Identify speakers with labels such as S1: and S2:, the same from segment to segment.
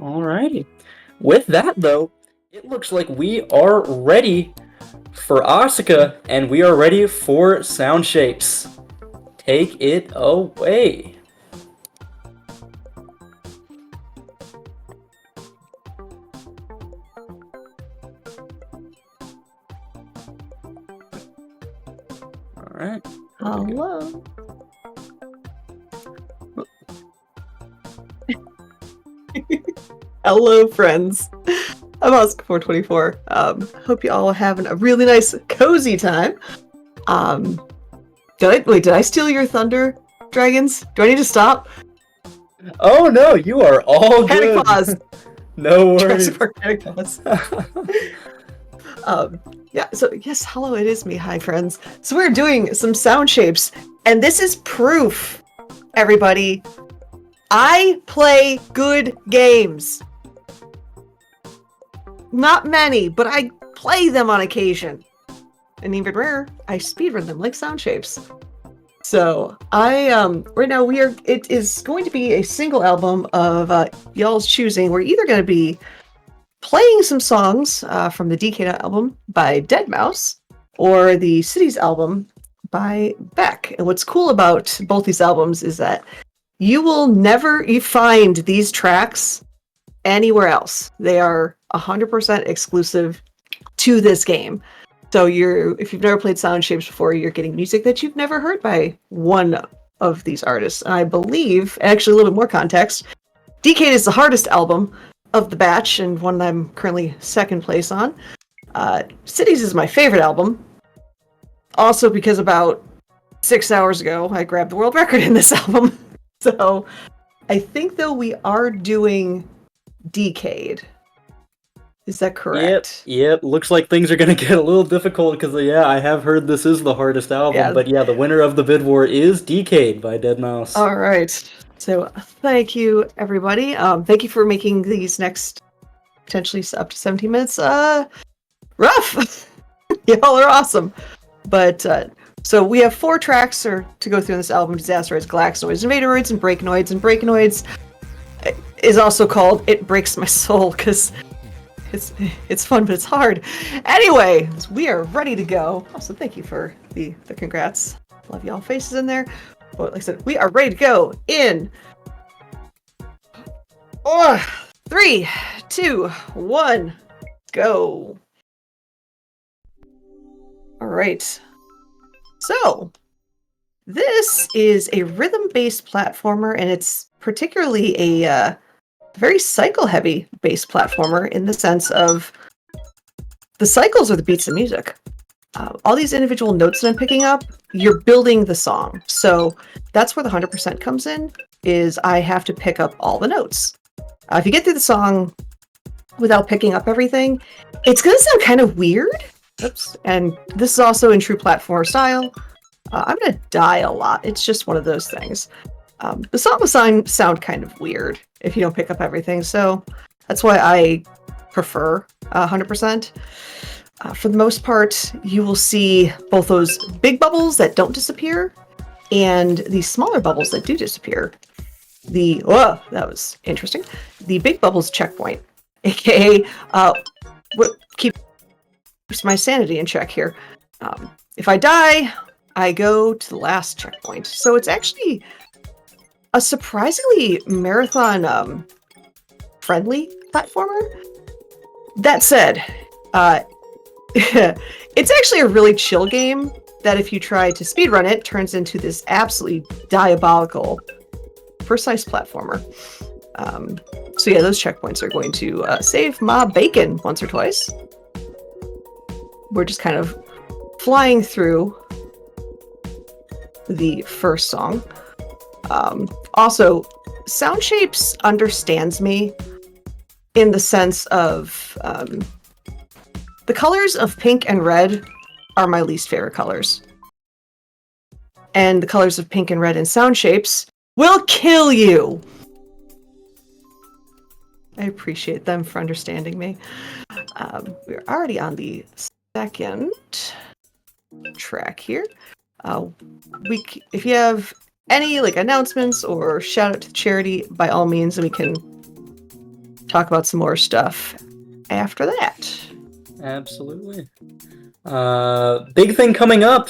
S1: Alrighty. With that, though, it looks like we are ready for Asuka, and we are ready for Sound Shapes. Take it away. Alright.
S2: Hello. Hello, friends. I'm Asuka424. Hope you all are having a really nice, cozy time. Did I steal your thunder, dragons? Do I need to stop?
S1: Oh no, you are all
S2: Panic
S1: good.
S2: pause.
S1: No worries.
S2: Jurassic Park panic pause. Yeah, so yes, hello, it is me. Hi, friends. So we're doing some sound shapes, and this is proof, everybody. I play good games. Not many, but I play them on occasion. And even rare, I speedrun them like sound shapes. So right now it is going to be a single album of y'all's choosing. We're either going to be playing some songs from the D-Cade album by deadmau5 or the Cities album by Beck. And what's cool about both these albums is that you will never find these tracks anywhere else. They are 100% exclusive to this game. So if you've never played Sound Shapes before, you're getting music that you've never heard by one of these artists. And I believe, actually a little bit more context, D-Cade is the hardest album of the batch and one that I'm currently second place on. Cities is my favorite album. Also because about 6 hours ago, I grabbed the world record in this album. So I think, though, we are doing D-Cade. Is that correct?
S1: Yep. Looks like things are going to get a little difficult because, I have heard this is the hardest album.
S2: Yeah.
S1: But the winner of the bid war is D-Cade by deadmau5.
S2: All right. So thank you, everybody. Thank you for making these next potentially up to 17 minutes rough. Y'all are awesome. But so we have 4 tracks to go through in this album: Disasteroids, Galaxoids, Invadoroids, and Breakanoids. And Breakanoids is also called It Breaks My Soul because it's fun, but it's hard. Anyway, we are ready to go. Also, thank you for the congrats. Love y'all faces in there. But like I said, we are ready to go in 3, 2, 1, go. All right. So this is a rhythm-based platformer, and it's particularly a very cycle-heavy based platformer in the sense of the cycles are the beats of music. All these individual notes that I'm picking up, you're building the song. So that's where the 100% comes in, is I have to pick up all the notes. If you get through the song without picking up everything, it's going to sound kind of weird. Oops. And this is also in true platformer style. I'm going to die a lot. It's just one of those things. The song will sound kind of weird if you don't pick up everything. So that's why I prefer 100%. For the most part, you will see both those big bubbles that don't disappear and the smaller bubbles that do disappear. That was interesting. The big bubbles checkpoint, aka what keeps my sanity in check here. If I die, I go to the last checkpoint. So it's actually a surprisingly marathon friendly platformer. That said, it's actually a really chill game that if you try to speedrun it, turns into this absolutely diabolical precise platformer. So yeah, those checkpoints are going to save my bacon once or twice. We're just kind of flying through the first song. Also, Sound Shapes understands me in the sense of the colors of pink and red are my least favorite colors. And the colors of pink and red in Sound Shapes will kill you! I appreciate them for understanding me. We're already on the second track here. If you have any announcements or shout out to the charity, by all means, we can talk about some more stuff after that.
S1: Absolutely. Big thing coming up.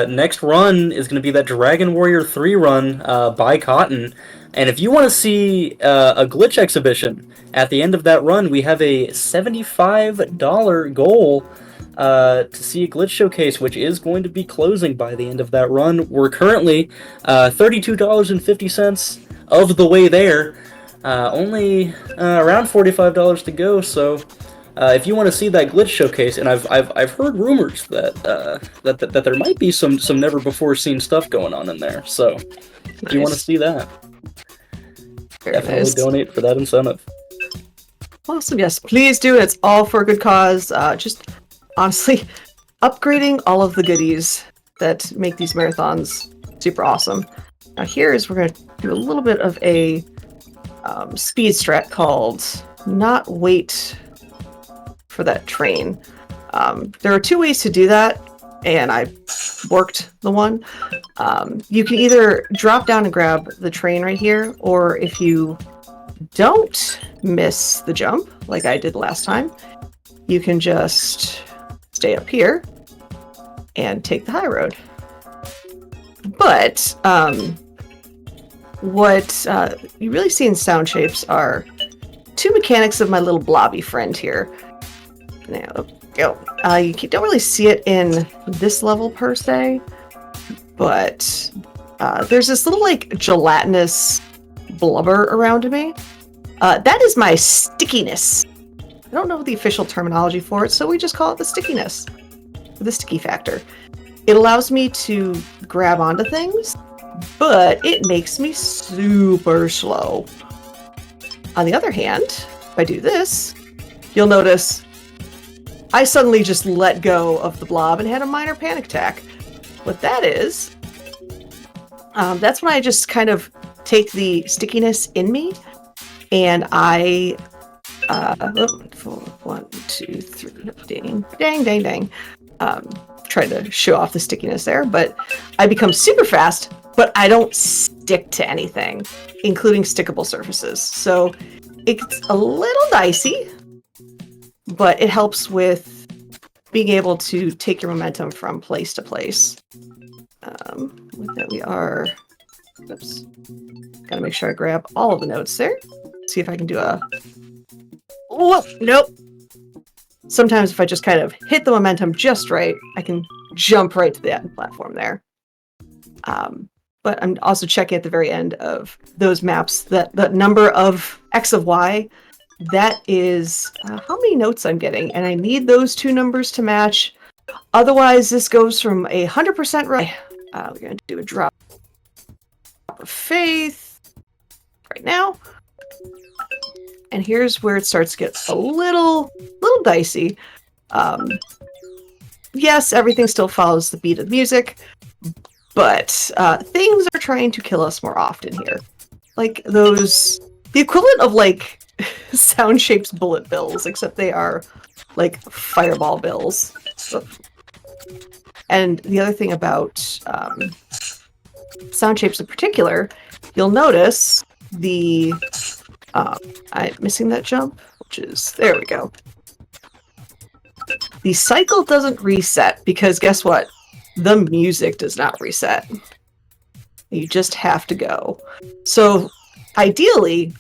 S1: Next run is going to be that Dragon Warrior 3 run by Cotton. And if you want to see a glitch exhibition at the end of that run, we have a $75 goal to see a glitch showcase, which is going to be closing by the end of that run. We're currently $32.50 of the way there. Only around $45 to go, so if you want to see that glitch showcase, and I've heard rumors that there might be some never before seen stuff going on in there. So if you want to see that, definitely donate for that incentive.
S2: Awesome, yes, please do. It's all for a good cause. Just honestly, upgrading all of the goodies that make these marathons super awesome. Now we're going to do a little bit of a speed strat called Not Wait for That Train. There are two ways to do that, and I worked the one. You can either drop down and grab the train right here, or if you don't miss the jump, like I did last time, you can just stay up here and take the high road. But what you really see in sound shapes are two mechanics of my little blobby friend here. Now, you don't really see it in this level per se, but there's this little like gelatinous blubber around me. That is my stickiness. I don't know the official terminology for it, so we just call it the stickiness, the sticky factor. It allows me to grab onto things, but it makes me super slow. On the other hand, if I do this, you'll notice I suddenly just let go of the blob and had a minor panic attack. What that is, that's when I just kind of take the stickiness in me and I, 1, 2, 3, dang. Trying to show off the stickiness there, but I become super fast, but I don't stick to anything, including stickable surfaces. So it's a little dicey, but it helps with being able to take your momentum from place to place. With that, we are... Oops. Gotta make sure I grab all of the notes there. See if I can do a... Oh, nope! Sometimes if I just kind of hit the momentum just right, I can jump right to the end platform there. But I'm also checking at the very end of those maps that the number of X of Y, that is how many notes I'm getting. And I need those two numbers to match. Otherwise, this goes from 100% right. We're going to do a drop of faith right now. And here's where it starts to get a little dicey. Yes, everything still follows the beat of the music, but things are trying to kill us more often here. Like the equivalent of like Sound Shape's bullet bills, except they are like fireball bills. And the other thing about Sound Shapes in particular, you'll notice I'm missing that jump, which is, there we go. The cycle doesn't reset because guess what? The music does not reset. You just have to go. So ideally,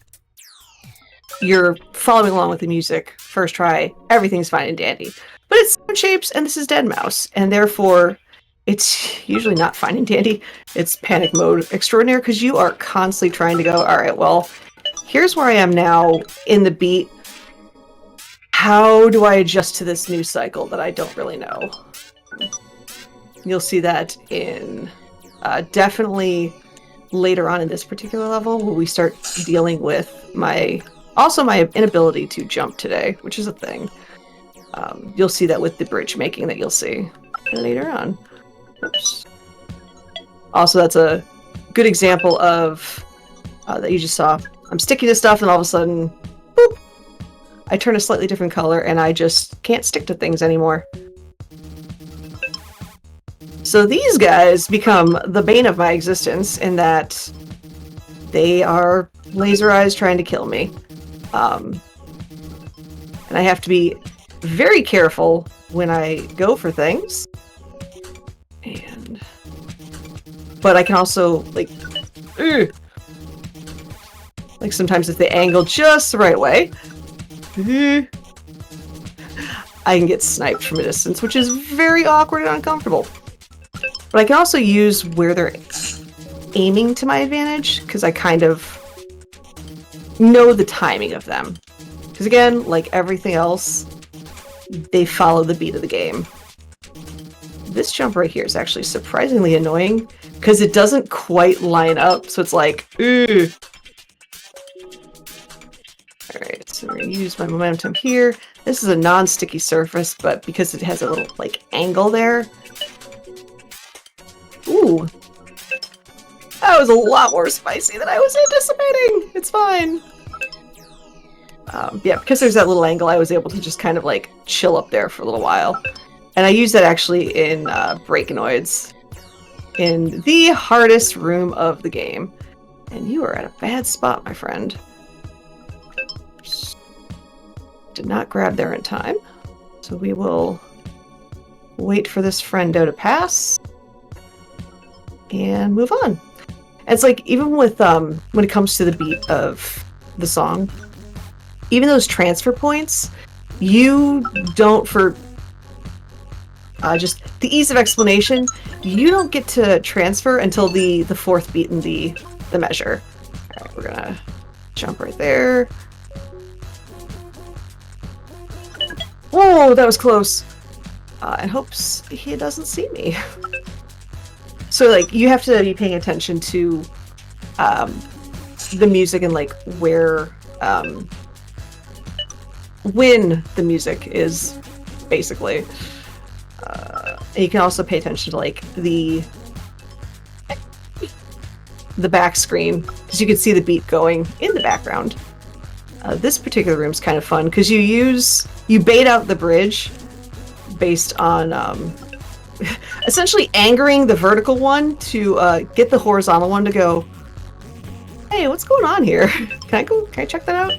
S2: you're following along with the music. First try, everything's fine and dandy. But it's Sound Shapes and this is Dead Mouse, and therefore it's usually not fine and dandy. It's panic mode extraordinaire because you are constantly trying to go, all right, well, here's where I am now in the beat. How do I adjust to this new cycle that I don't really know? You'll see that in definitely later on in this particular level where we start dealing with my inability to jump today, which is a thing. You'll see that with the bridge making that you'll see later on. Oops. Also, that's a good example of that you just saw. I'm sticking to stuff and all of a sudden, boop, I turn a slightly different color and I just can't stick to things anymore. So these guys become the bane of my existence in that they are laser eyes trying to kill me. And I have to be very careful when I go for things. But I can also, like sometimes if they angle just the right way, I can get sniped from a distance, which is very awkward and uncomfortable. But I can also use where they're aiming to my advantage, because I kind of know the timing of them. Because again, like everything else, they follow the beat of the game. This jump right here is actually surprisingly annoying, because it doesn't quite line up, so it's like, ooh. Alright, so we're going to use my momentum here. This is a non-sticky surface, but because it has a little, like, angle there. Ooh. That was a lot more spicy than I was anticipating! It's fine. Yeah, because there's that little angle, I was able to just kind of, like, chill up there for a little while. And I use that actually in Breakanoids. In the hardest room of the game. And you are at a bad spot, my friend. Did not grab there in time. So we will wait for this friendo to pass. And move on. And it's like, even with, when it comes to the beat of the song, even those transfer points, you don't, for just the ease of explanation, you don't get to transfer until the fourth beat in the measure. Alright, we're gonna jump right there. Whoa, that was close. And hopes he doesn't see me. So, like, you have to be paying attention to the music and, like, where, when the music is, basically. And you can also pay attention to, like, the back screen, because you can see the beat going in the background. This particular room's kind of fun, because you bait out the bridge based on, essentially angering the vertical one to get the horizontal one to go, hey, what's going on here? Can I check that out?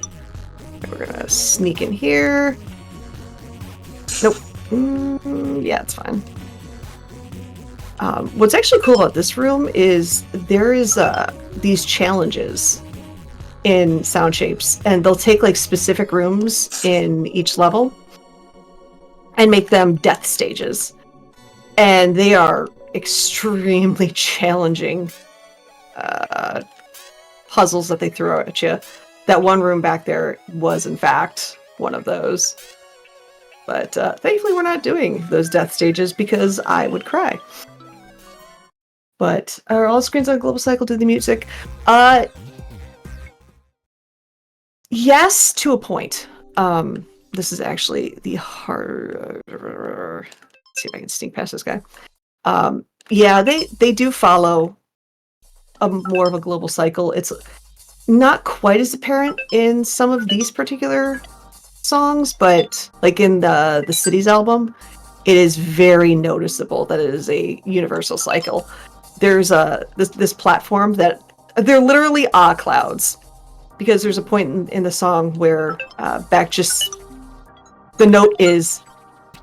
S2: Okay, we're gonna sneak in here. Nope. Yeah, it's fine. What's actually cool about this room is there is these challenges in Sound Shapes, and they'll take like specific rooms in each level and make them death stages. And they are extremely challenging puzzles that they throw at you. That one room back there was, in fact, one of those. But thankfully we're not doing those death stages because I would cry. But are all screens on Global Cycle do the music? Yes, to a point. This is actually the hard... Let's see if I can sneak past this guy. Yeah, they do follow more of a global cycle. It's not quite as apparent in some of these particular songs, but like in the Cities album, it is very noticeable that it is a universal cycle. There's this platform that they're literally clouds, because there's a point in the song where Beck just, the note is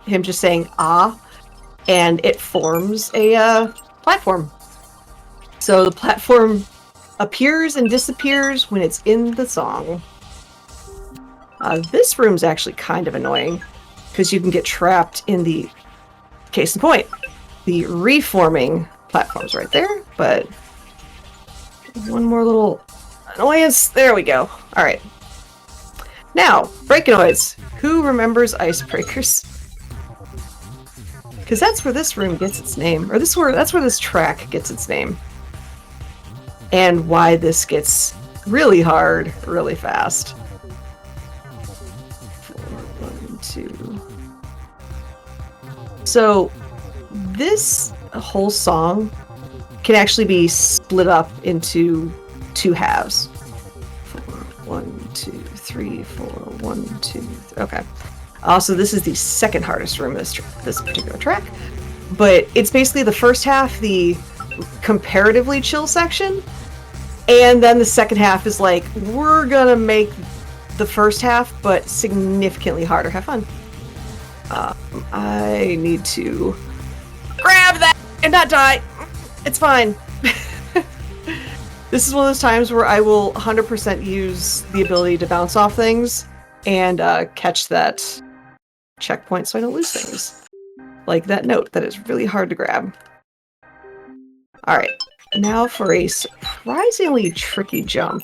S2: him just saying ah, and it forms a platform. So the platform appears and disappears when it's in the song. This room's actually kind of annoying, because you can get trapped in the, case in point, the reforming platforms right there, but one more little annoyance. There we go. Alright. Now, Breakanoids. Who remembers Icebreakers? Because that's where this room gets its name, or that's where this track gets its name. And why this gets really hard, really fast. 4, 1, 2. So, this whole song can actually be split up into 2 halves. 4, 1, 2, 3, 4, 1, 2, 3. Okay. Also, this is the second hardest room of this particular track, but it's basically the first half, the comparatively chill section, and then the second half is like, we're gonna make the first half, but significantly harder. Have fun. I need to grab that and not die. It's fine. This is one of those times where I will 100% use the ability to bounce off things and catch that checkpoint so I don't lose things. Like that note that is really hard to grab. Alright, now for a surprisingly tricky jump.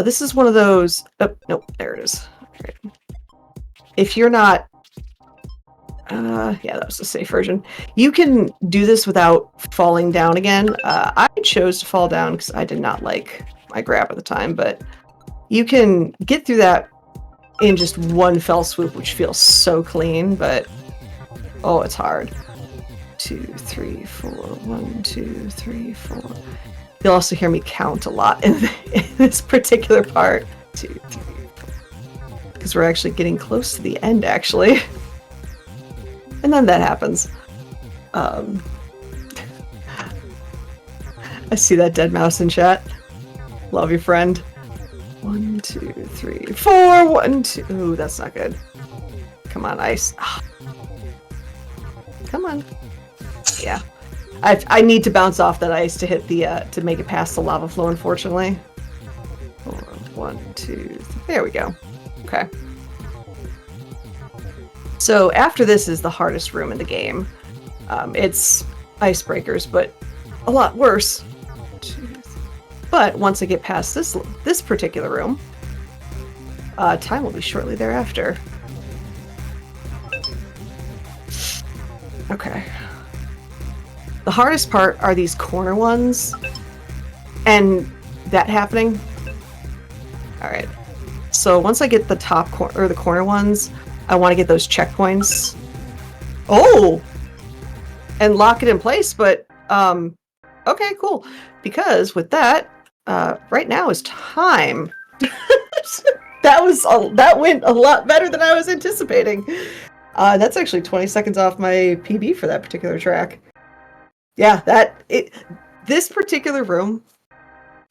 S2: This is one of those... Oh, nope, there it is. Right. If you're not... yeah, that was the safe version. You can do this without falling down again. I chose to fall down because I did not like my grab at the time, but you can get through that in just one fell swoop, which feels so clean, but... Oh, it's hard. 2, 3, 4. 1, 2, 3, 4. You'll also hear me count a lot in this particular part. 2, 3, 4. Because we're actually getting close to the end, actually. And then that happens. I see that dead mouse in chat. Love you, friend. 1, 2, 3, 4. 1, 2. Ooh, that's not good. Come on, ice. Come on. Yeah. I need to bounce off that ice to hit the to make it past the lava flow, unfortunately. 1, 2, 3. There we go. Okay. So after this is the hardest room in the game. It's icebreakers, but a lot worse. 2, 3. But once I get past this particular room, time will be shortly thereafter. Okay. The hardest part are these corner ones, and that happening. All right. So once I get the top corner or the corner ones, I want to get those checkpoints. Oh, and lock it in place. But okay, cool. Because with that, right now is time. That went a lot better than I was anticipating. That's actually 20 seconds off my PB for that particular track. Yeah, this particular room,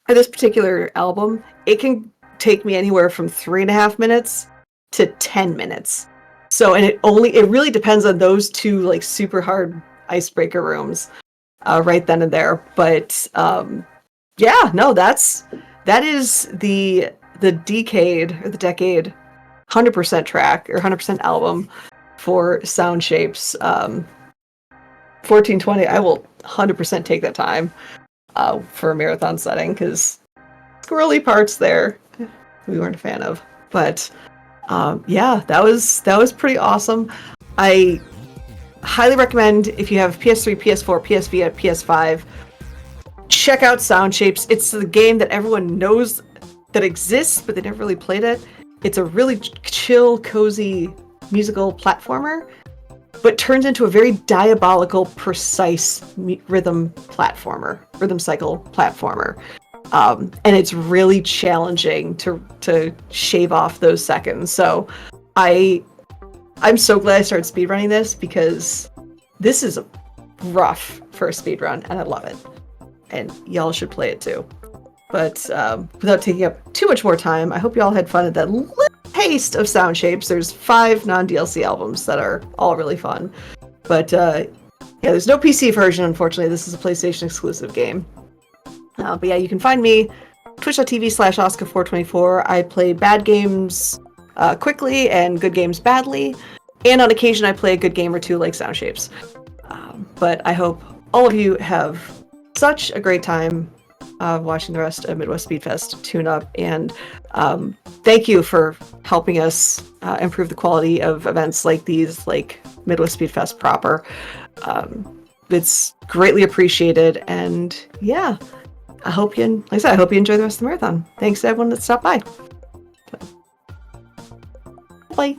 S2: or this particular album, it can take me anywhere from 3.5 minutes to 10 minutes. So, and it really depends on those two like super hard icebreaker rooms, right then and there. But yeah, no, that is the D-Cade or the Decade 100% track or 100% album for Sound Shapes. 1420, I will 100% take that time for a marathon setting, because squirrely parts there we weren't a fan of. But yeah, that was pretty awesome. I highly recommend, if you have PS3, PS4, PS Vita, PS5, check out Sound Shapes. It's the game that everyone knows that exists, but they never really played it. It's a really chill, cozy musical platformer, but turns into a very diabolical, precise rhythm cycle platformer. And it's really challenging to shave off those seconds. So I'm so glad I started speedrunning this, because this is rough for a speedrun, and I love it. And y'all should play it too. But without taking up too much more time, I hope y'all had fun at that little taste of Sound Shapes. There's 5 non-DLC albums that are all really fun. But yeah, there's no PC version, unfortunately. This is a PlayStation exclusive game. But yeah, you can find me twitch.tv/Asuka424. I play bad games quickly and good games badly. And on occasion, I play a good game or two like Sound Shapes. But I hope all of you have such a great time watching the rest of Midwest Speedfest tune up, and thank you for helping us improve the quality of events like these, like Midwest Speedfest proper. It's greatly appreciated, and yeah, I hope you enjoy the rest of the marathon. Thanks to everyone that stopped by. Bye.